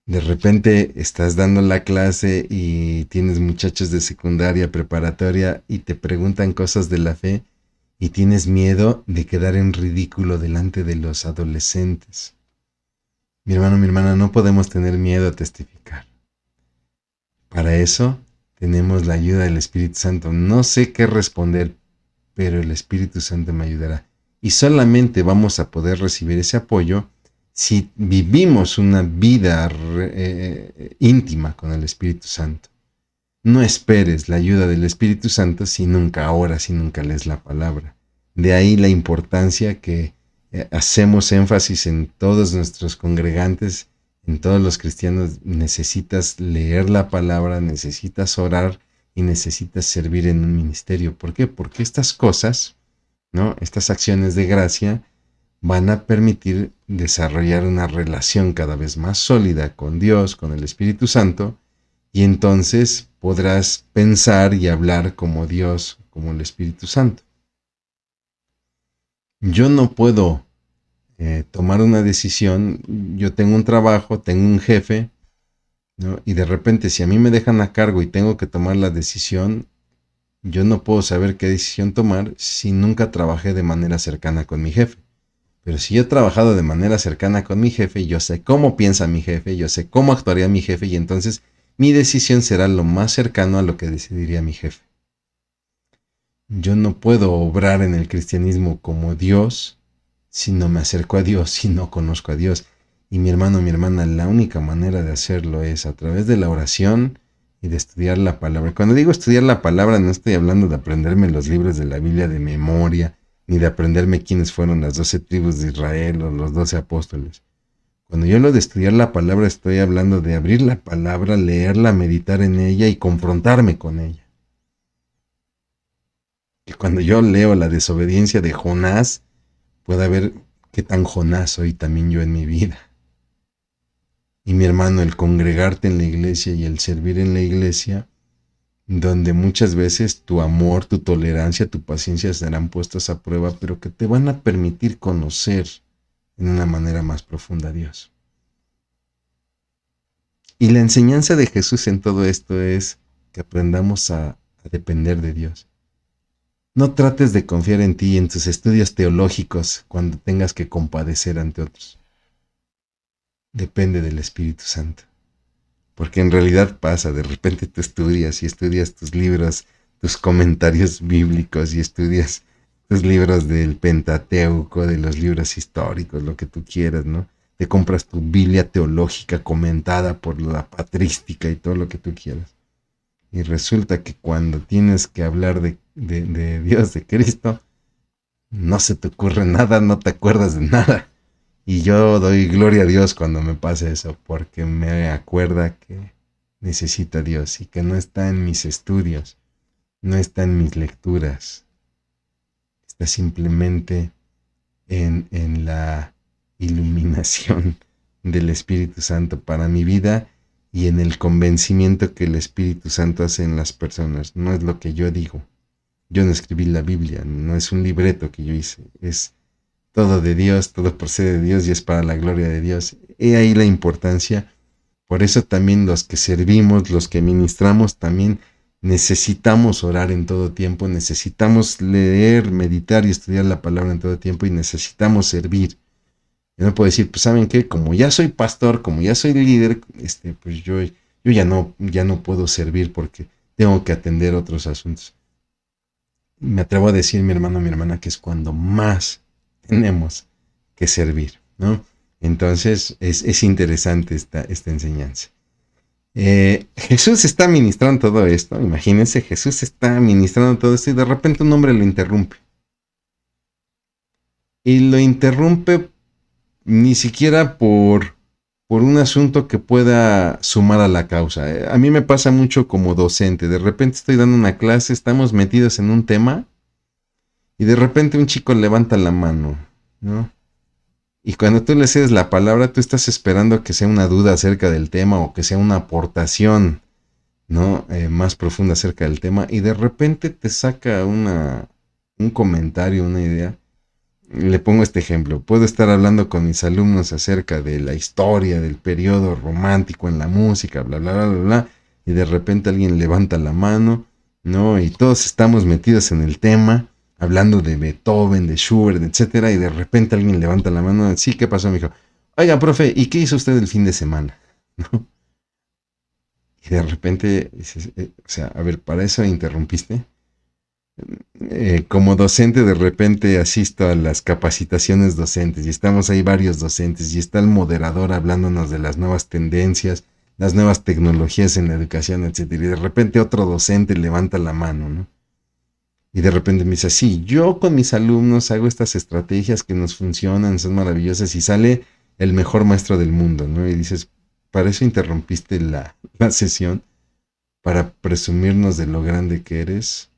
De repente estás dando la clase y tienes muchachos de secundaria, preparatoria y te preguntan cosas de la fe y tienes miedo de quedar en ridículo delante de los adolescentes. Mi hermano, mi hermana, no podemos tener miedo a testificar. Para eso tenemos la ayuda del Espíritu Santo. No sé qué responder, pero el Espíritu Santo me ayudará. Y solamente vamos a poder recibir ese apoyo si vivimos una vida íntima con el Espíritu Santo. No esperes la ayuda del Espíritu Santo si nunca oras, si nunca lees la palabra. De ahí la importancia que hacemos énfasis en todos nuestros congregantes, en todos los cristianos. Necesitas leer la palabra, necesitas orar y necesitas servir en un ministerio. ¿Por qué? Porque estas cosas, ¿no? Estas acciones de gracia van a permitir desarrollar una relación cada vez más sólida con Dios, con el Espíritu Santo, y entonces podrás pensar y hablar como Dios, como el Espíritu Santo. Yo no puedo tomar una decisión. Yo tengo un trabajo, tengo un jefe, ¿no? Y de repente si a mí me dejan a cargo y tengo que tomar la decisión, yo no puedo saber qué decisión tomar si nunca trabajé de manera cercana con mi jefe. Pero si yo he trabajado de manera cercana con mi jefe, yo sé cómo piensa mi jefe, yo sé cómo actuaría mi jefe y entonces mi decisión será lo más cercano a lo que decidiría mi jefe. Yo no puedo obrar en el cristianismo como Dios si no me acerco a Dios, si no conozco a Dios. Y mi hermano, mi hermana, la única manera de hacerlo es a través de la oración y de estudiar la palabra. Cuando digo estudiar la palabra, no estoy hablando de aprenderme los libros de la Biblia de memoria, ni de aprenderme quiénes fueron las 12 tribus de Israel o los 12 apóstoles. Cuando yo hablo de estudiar la palabra, estoy hablando de abrir la palabra, leerla, meditar en ella y confrontarme con ella. Y cuando yo leo la desobediencia de Jonás, pueda ver qué tan Jonás soy también yo en mi vida. Y mi hermano, el congregarte en la iglesia y el servir en la iglesia, donde muchas veces tu amor, tu tolerancia, tu paciencia serán puestas a prueba, pero que te van a permitir conocer en una manera más profunda a Dios. Y la enseñanza de Jesús en todo esto es que aprendamos a depender de Dios. No trates de confiar en ti y en tus estudios teológicos cuando tengas que compadecer ante otros. Depende del Espíritu Santo. Porque en realidad pasa, de repente tú estudias y estudias tus libros, tus comentarios bíblicos y estudias tus libros del Pentateuco, de los libros históricos, lo que tú quieras, ¿no? Te compras tu Biblia teológica comentada por la patrística y todo lo que tú quieras. Y resulta que cuando tienes que hablar de Dios, de Cristo, no se te ocurre nada, no te acuerdas de nada. Y yo doy gloria a Dios cuando me pasa eso, porque me acuerda que necesito a Dios y que no está en mis estudios, no está en mis lecturas, está simplemente en la iluminación del Espíritu Santo para mi vida y en el convencimiento que el Espíritu Santo hace en las personas. No es lo que yo digo. Yo no escribí la Biblia, no es un libreto que yo hice, es todo de Dios, todo procede de Dios y es para la gloria de Dios. He ahí la importancia. Por eso también los que servimos, los que ministramos, también necesitamos orar en todo tiempo, necesitamos leer, meditar y estudiar la palabra en todo tiempo y necesitamos servir. Yo no puedo decir, pues ¿saben qué? Como ya soy pastor, como ya soy líder, pues yo ya no puedo servir porque tengo que atender otros asuntos. Me atrevo a decir, mi hermano, mi hermana, que es cuando más tenemos que servir, ¿no? Entonces es interesante esta enseñanza. Jesús está ministrando todo esto. Imagínense, Jesús está ministrando todo esto y de repente un hombre lo interrumpe. y lo interrumpe ni siquiera por un asunto que pueda sumar a la causa. A mí me pasa mucho como docente. De repente estoy dando una clase, estamos metidos en un tema y de repente un chico levanta la mano, ¿no? Y cuando tú le cedes la palabra, tú estás esperando que sea una duda acerca del tema o que sea una aportación, ¿no? Más profunda acerca del tema. Y de repente te saca un comentario, una idea. Le pongo este ejemplo. Puedo estar hablando con mis alumnos acerca de la historia del periodo romántico en la música, bla, bla, bla, bla, bla. Y de repente alguien levanta la mano, ¿no? Y todos estamos metidos en el tema, hablando de Beethoven, de Schubert, etcétera. Y de repente alguien levanta la mano. Sí, ¿qué pasó, mijo? Oiga, profe, ¿y qué hizo usted el fin de semana? ¿No? Y de repente dices, o sea, a ver, ¿para eso interrumpiste? Como docente de repente asisto a las capacitaciones docentes y estamos ahí varios docentes y está el moderador hablándonos de las nuevas tendencias, las nuevas tecnologías en la educación, etcétera. Y de repente otro docente levanta la mano, ¿no? Y de repente me dice, sí, yo con mis alumnos hago estas estrategias que nos funcionan, son maravillosas y sale el mejor maestro del mundo, ¿no? Y dices, para eso interrumpiste la sesión, para presumirnos de lo grande que eres.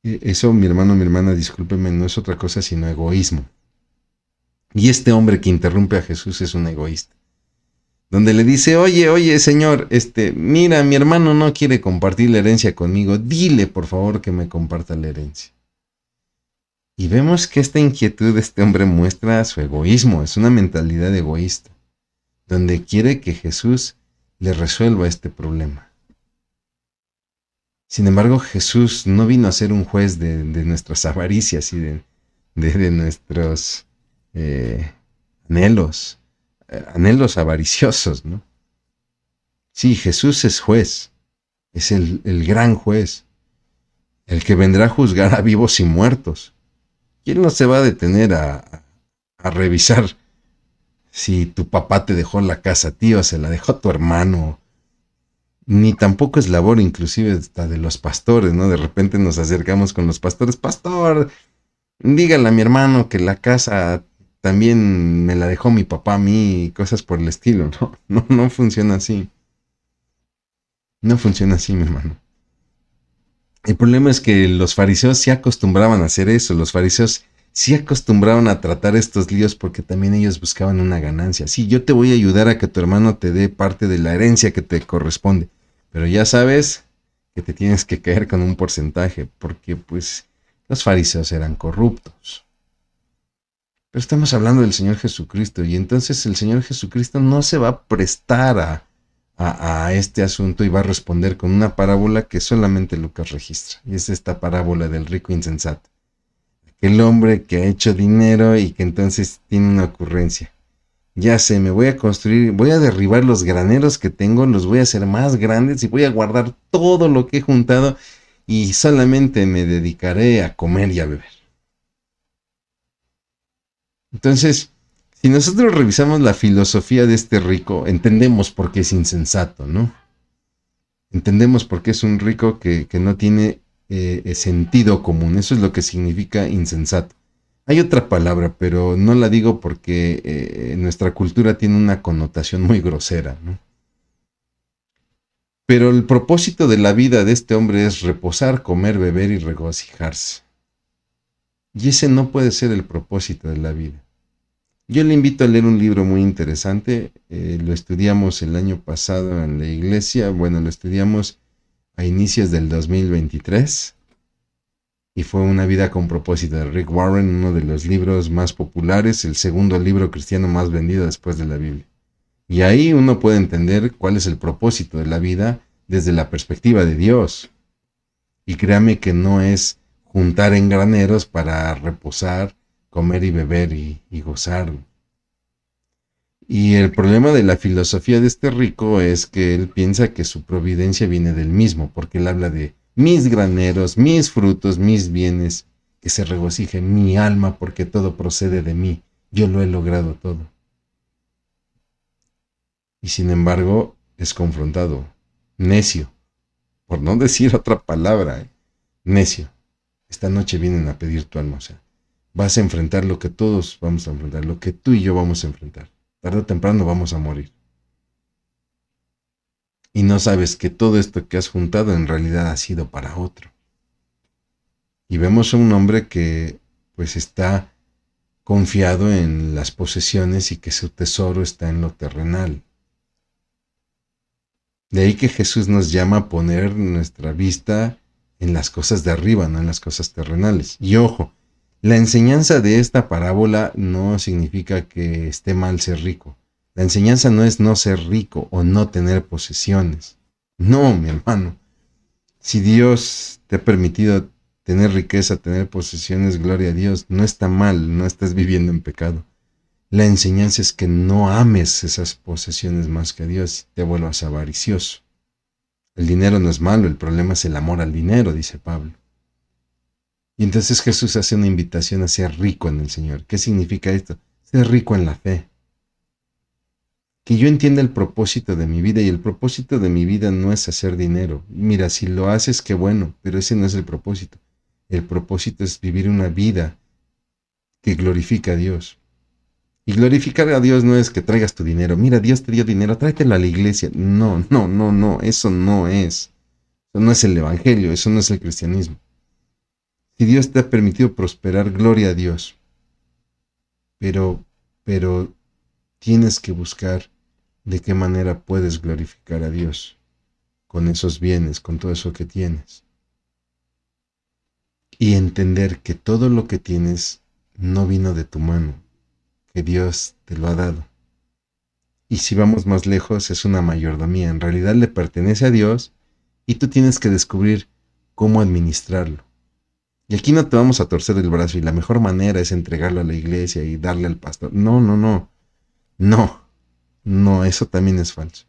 Eso, mi hermano, mi hermana, discúlpeme, no es otra cosa sino egoísmo. Y este hombre que interrumpe a Jesús es un egoísta. Donde le dice, oye, señor, mira, mi hermano no quiere compartir la herencia conmigo, dile por favor que me comparta la herencia. Y vemos que esta inquietud de este hombre muestra su egoísmo, es una mentalidad egoísta, donde quiere que Jesús le resuelva este problema. Sin embargo, Jesús no vino a ser un juez de nuestras avaricias y de nuestros eh, anhelos, anhelos avariciosos, ¿no? Sí, Jesús es juez, es el gran juez, el que vendrá a juzgar a vivos y muertos. Y él no se va a detener a revisar si tu papá te dejó la casa a ti o se la dejó tu hermano, ni tampoco es labor inclusive hasta de los pastores, ¿no? De repente nos acercamos con los pastores, pastor, dígale a mi hermano que la casa también me la dejó mi papá a mí y cosas por el estilo, ¿no? No funciona así. No funciona así, mi hermano. El problema es que los fariseos sí acostumbraban a hacer eso, los fariseos sí acostumbraban a tratar estos líos porque también ellos buscaban una ganancia. Sí, yo te voy a ayudar a que tu hermano te dé parte de la herencia que te corresponde, pero ya sabes que te tienes que caer con un porcentaje porque pues los fariseos eran corruptos. Pero estamos hablando del Señor Jesucristo y entonces el Señor Jesucristo no se va a prestar a este asunto y va a responder con una parábola que solamente Lucas registra. Y es esta parábola del rico insensato. Aquel hombre que ha hecho dinero y que entonces tiene una ocurrencia. Ya sé, me voy a construir, voy a derribar los graneros que tengo, los voy a hacer más grandes y voy a guardar todo lo que he juntado y solamente me dedicaré a comer y a beber. Entonces, si nosotros revisamos la filosofía de este rico, entendemos por qué es insensato, ¿no? Entendemos por qué es un rico que no tiene sentido común. Eso es lo que significa insensato. Hay otra palabra, pero no la digo porque nuestra cultura tiene una connotación muy grosera, ¿no? Pero el propósito de la vida de este hombre es reposar, comer, beber y regocijarse. Y ese no puede ser el propósito de la vida. Yo le invito a leer un libro muy interesante, lo estudiamos el año pasado en la iglesia, bueno, lo estudiamos a inicios del 2023 y fue Una vida con propósito de Rick Warren, uno de los libros más populares, el segundo libro cristiano más vendido después de la Biblia. Y ahí uno puede entender cuál es el propósito de la vida desde la perspectiva de Dios. Y créame que no es juntar en graneros para reposar, comer y beber y gozar. Y el problema de la filosofía de este rico es que él piensa que su providencia viene del mismo, porque él habla de mis graneros, mis frutos, mis bienes, que se regocije mi alma porque todo procede de mí, yo lo he logrado todo. Y sin embargo es confrontado, necio, por no decir otra palabra, necio. Esta noche vienen a pedir tu alma, o sea, vas a enfrentar lo que todos vamos a enfrentar, lo que tú y yo vamos a enfrentar. Tarde o temprano vamos a morir. Y no sabes que todo esto que has juntado en realidad ha sido para otro. Y vemos a un hombre que pues está confiado en las posesiones y que su tesoro está en lo terrenal. De ahí que Jesús nos llama a poner nuestra vista en las cosas de arriba, no en las cosas terrenales. Y ojo, la enseñanza de esta parábola no significa que esté mal ser rico. La enseñanza no es no ser rico o no tener posesiones. No, mi hermano. Si Dios te ha permitido tener riqueza, tener posesiones, gloria a Dios, no está mal, no estás viviendo en pecado. La enseñanza es que no ames esas posesiones más que a Dios y te vuelvas avaricioso. El dinero no es malo, el problema es el amor al dinero, dice Pablo. Y entonces Jesús hace una invitación a ser rico en el Señor. ¿Qué significa esto? Ser rico en la fe. Que yo entienda el propósito de mi vida, y el propósito de mi vida no es hacer dinero. Mira, si lo haces, qué bueno, pero ese no es el propósito. El propósito es vivir una vida que glorifica a Dios. Y glorificar a Dios no es que traigas tu dinero. Mira, Dios te dio dinero, tráetelo a la iglesia. No, eso no es. Eso no es el evangelio, eso no es el cristianismo. Si Dios te ha permitido prosperar, gloria a Dios. Pero tienes que buscar de qué manera puedes glorificar a Dios con esos bienes, con todo eso que tienes. Y entender que todo lo que tienes no vino de tu mano, que Dios te lo ha dado. Y si vamos más lejos, es una mayordomía. En realidad le pertenece a Dios y tú tienes que descubrir cómo administrarlo. Y aquí no te vamos a torcer el brazo y la mejor manera es entregarlo a la iglesia y darle al pastor. No, eso también es falso.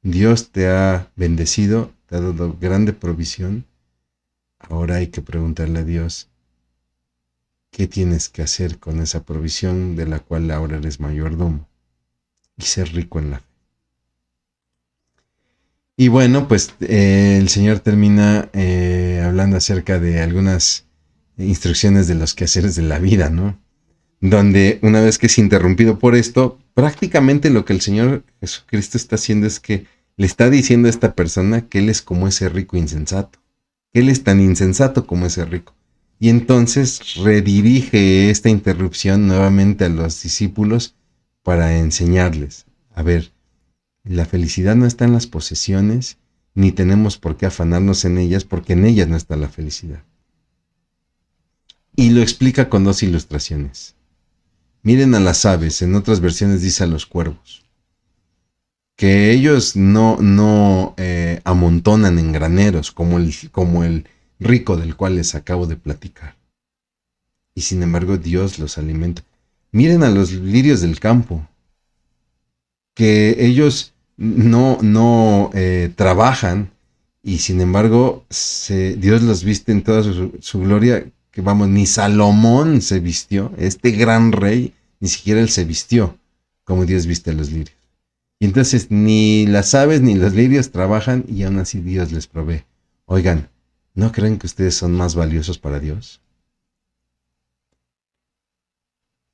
Dios te ha bendecido, te ha dado grande provisión. Ahora hay que preguntarle a Dios qué tienes que hacer con esa provisión de la cual ahora eres mayordomo y ser rico en la fe. Y bueno, pues el Señor termina hablando acerca de algunas instrucciones de los quehaceres de la vida, ¿no? Donde una vez que es interrumpido por esto, prácticamente lo que el Señor Jesucristo está haciendo es que le está diciendo a esta persona que Él es como ese rico insensato, que Él es tan insensato como ese rico. Y entonces redirige esta interrupción nuevamente a los discípulos para enseñarles, a ver, la felicidad no está en las posesiones, ni tenemos por qué afanarnos en ellas, porque en ellas no está la felicidad. Y lo explica con dos ilustraciones. Miren a las aves, en otras versiones dice a los cuervos, que ellos no amontonan en graneros como el rico del cual les acabo de platicar. Y sin embargo Dios los alimenta. Miren a los lirios del campo, que ellos no trabajan y sin embargo Dios los viste en toda su gloria, que vamos, ni Salomón se vistió, este gran rey, ni siquiera él se vistió como Dios viste a los lirios. Y entonces ni las aves ni los lirios trabajan y aún así Dios les provee. Oigan, ¿no creen que ustedes son más valiosos para Dios?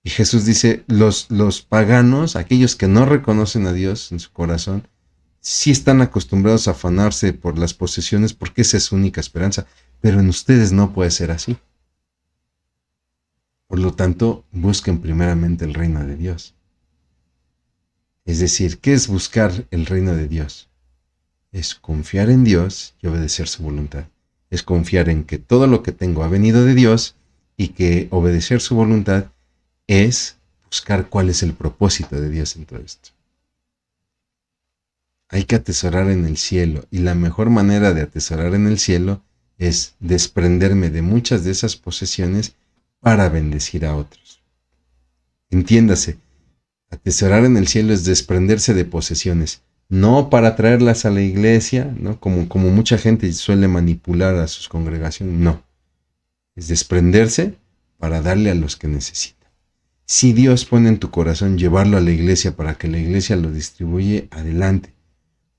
Y Jesús dice, los paganos, aquellos que no reconocen a Dios en su corazón, sí están acostumbrados a afanarse por las posesiones porque esa es su única esperanza, pero en ustedes no puede ser así. Por lo tanto, busquen primeramente el reino de Dios. Es decir, ¿qué es buscar el reino de Dios? Es confiar en Dios y obedecer su voluntad. Es confiar en que todo lo que tengo ha venido de Dios y que obedecer su voluntad es buscar cuál es el propósito de Dios en todo esto. Hay que atesorar en el cielo y la mejor manera de atesorar en el cielo es desprenderme de muchas de esas posesiones para bendecir a otros. Entiéndase, atesorar en el cielo es desprenderse de posesiones, no para traerlas a la iglesia, ¿no? Como mucha gente suele manipular a sus congregaciones, no. Es desprenderse para darle a los que necesitan. Si Dios pone en tu corazón llevarlo a la iglesia para que la iglesia lo distribuye, adelante.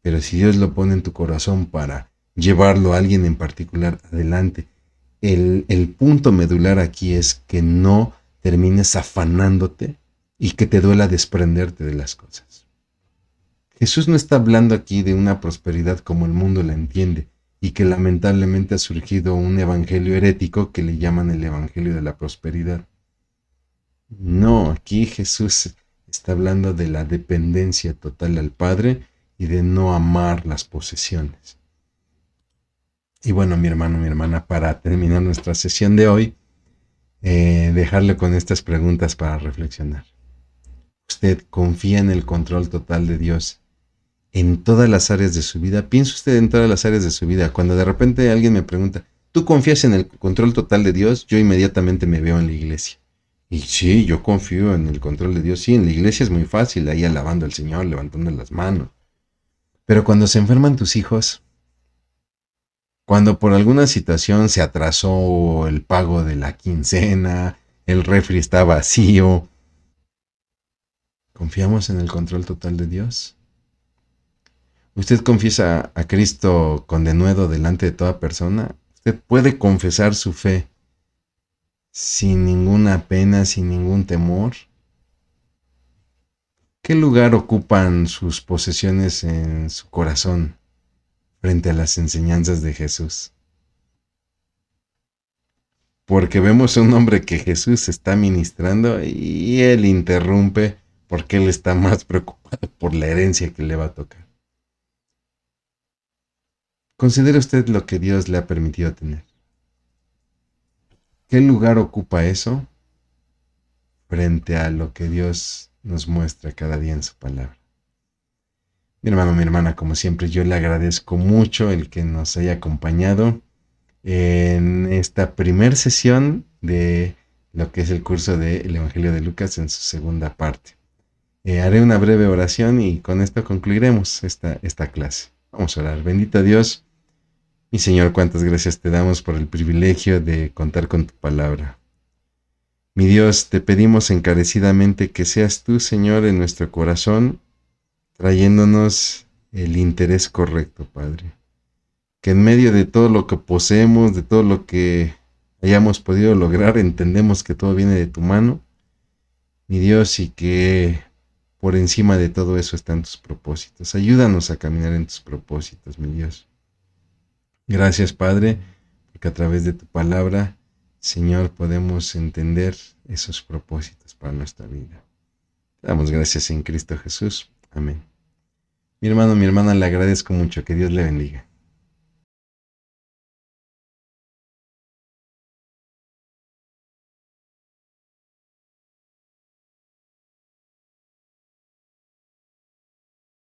Pero si Dios lo pone en tu corazón para llevarlo a alguien en particular, adelante. el punto medular aquí es que no termines afanándote y que te duela desprenderte de las cosas. Jesús no está hablando aquí de una prosperidad como el mundo la entiende y que lamentablemente ha surgido un evangelio herético que le llaman el evangelio de la prosperidad. No, aquí Jesús está hablando de la dependencia total al Padre y de no amar las posesiones. Y bueno, mi hermano, mi hermana, para terminar nuestra sesión de hoy, dejarle con estas preguntas para reflexionar. ¿Usted confía en el control total de Dios en todas las áreas de su vida? ¿Piensa usted en todas las áreas de su vida? Cuando de repente alguien me pregunta, ¿tú confías en el control total de Dios? Yo inmediatamente me veo en la iglesia. Y sí, yo confío en el control de Dios. Sí, en la iglesia es muy fácil, ahí alabando al Señor, levantando las manos. Pero cuando se enferman tus hijos, cuando por alguna situación se atrasó el pago de la quincena, el refri está vacío, ¿confiamos en el control total de Dios? ¿Usted confiesa a Cristo con denuedo delante de toda persona? ¿Usted puede confesar su fe sin ninguna pena, sin ningún temor? ¿Qué lugar ocupan sus posesiones en su corazón frente a las enseñanzas de Jesús? Porque vemos a un hombre que Jesús está ministrando y él interrumpe porque él está más preocupado por la herencia que le va a tocar. Considere usted lo que Dios le ha permitido tener. ¿Qué lugar ocupa eso frente a lo que Dios nos muestra cada día en su palabra? Mi hermano, mi hermana, como siempre, yo le agradezco mucho el que nos haya acompañado en esta primer sesión de lo que es el curso del Evangelio de Lucas en su segunda parte. Haré una breve oración y con esto concluiremos esta clase. Vamos a orar. Bendito Dios, mi Señor, cuántas gracias te damos por el privilegio de contar con tu palabra. Mi Dios, te pedimos encarecidamente que seas tú, Señor, en nuestro corazón, trayéndonos el interés correcto, Padre. Que en medio de todo lo que poseemos, de todo lo que hayamos podido lograr, entendemos que todo viene de tu mano, mi Dios, y que por encima de todo eso están tus propósitos. Ayúdanos a caminar en tus propósitos, mi Dios. Gracias, Padre, porque a través de tu palabra, Señor, podemos entender esos propósitos para nuestra vida. Te damos gracias en Cristo Jesús. Amén. Mi hermano, mi hermana, le agradezco mucho. Que Dios le bendiga.